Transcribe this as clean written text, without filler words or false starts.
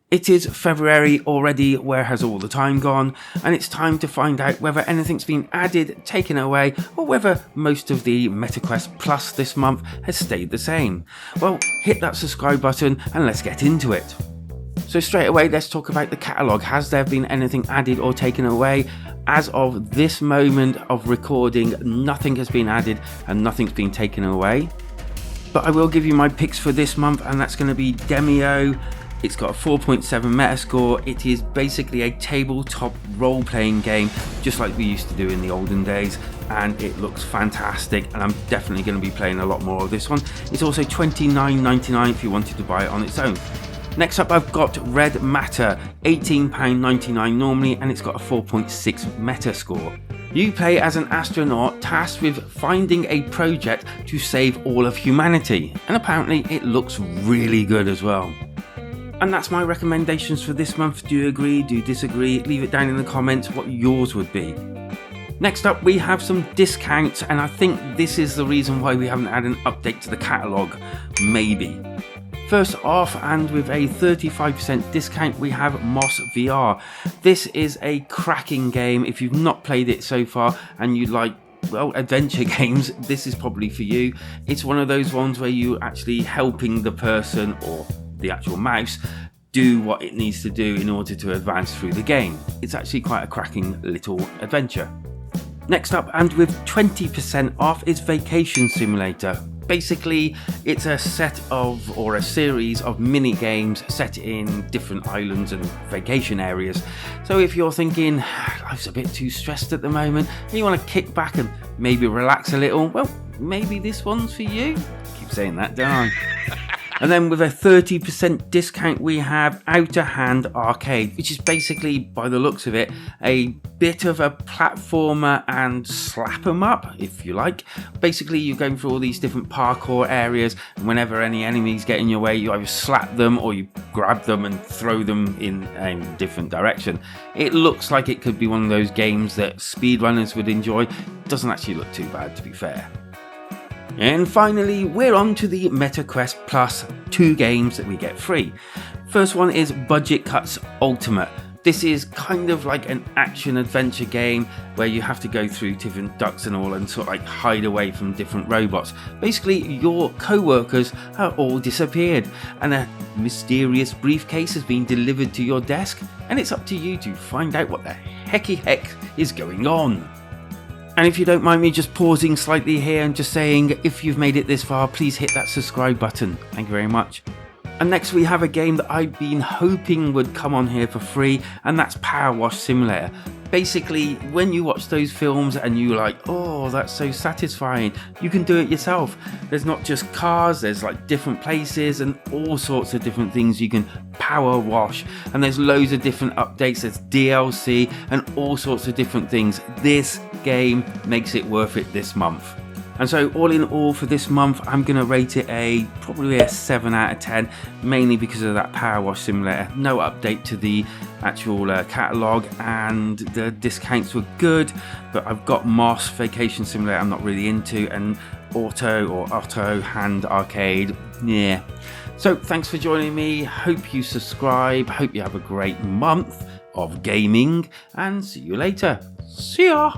It is February already, where has all the time gone? And it's time to find out whether anything's been added, taken away, or whether most of the MetaQuest Plus this month has stayed the same. Well, hit that subscribe button and let's get into it. So straight away, let's talk about the catalogue. Has there been anything added or taken away? As of this moment of recording, nothing has been added and nothing's been taken away. But I will give you my picks for this month, and that's going to be Demio. It's got a 4.7 Metascore. It is basically a tabletop role-playing game, just like we used to do in the olden days, and it looks fantastic, and I'm definitely going to be playing a lot more of this one. It's also $29.99 if you wanted to buy it on its own. Next up, I've got Red Matter, £18.99 normally, and it's got a 4.6 Metascore. You play as an astronaut tasked with finding a project to save all of humanity, and apparently it looks really good as well. And that's my recommendations for this month. Do you agree? Do you disagree? Leave it down in the comments what yours would be. Next up, we have some discounts, and I think this is the reason why we haven't had an update to the catalogue. Maybe. First off, and with a 35% discount, we have Moss VR. This is a cracking game. If you've not played it so far and you like, well, adventure games, this is probably for you. It's one of those ones where you're actually helping the person, or the actual mouse, do what it needs to do in order to advance through the game. It's actually quite a cracking little adventure. Next up, and with 20% off, is Vacation Simulator. Basically, it's a set of, or a series of mini games set in different islands and vacation areas. So if you're thinking, life's a bit too stressed at the moment, and you want to kick back and maybe relax a little, well, maybe this one's for you. I keep saying that, don't I? And then with a 30% discount, we have Outer Hand Arcade, which is basically, by the looks of it, a bit of a platformer and slap 'em up, if you like. Basically, you're going through all these different parkour areas, and whenever any enemies get in your way, you either slap them or you grab them and throw them in a different direction. It looks like it could be one of those games that speedrunners would enjoy. It doesn't actually look too bad, to be fair. And finally, we're on to the MetaQuest Plus 2 games that we get free. First one is Budget Cuts Ultimate. This is kind of like an action adventure game where you have to go through different ducks and all and sort of like hide away from different robots. Basically, your co-workers are all disappeared and a mysterious briefcase has been delivered to your desk, and it's up to you to find out what the heck is going on. And if you don't mind me just pausing slightly here and just saying, if you've made it this far, please hit that subscribe button. Thank you very much. And next we have a game that I've been hoping would come on here for free, and that's Power Wash Simulator. Basically, when you watch those films and you're like, oh, that's so satisfying, you can do it yourself. There's not just cars, there's like different places and all sorts of different things you can power wash. And there's loads of different updates, there's DLC and all sorts of different things. This game makes it worth it this month. And so all in all for this month, I'm going to rate it probably a 7 out of 10, mainly because of that Power Wash Simulator. No update to the actual catalogue, and the discounts were good, but I've got Moss Vacation Simulator I'm not really into, and Otto Hand Arcade, yeah. So thanks for joining me, hope you subscribe, hope you have a great month of gaming, and see you later. See ya!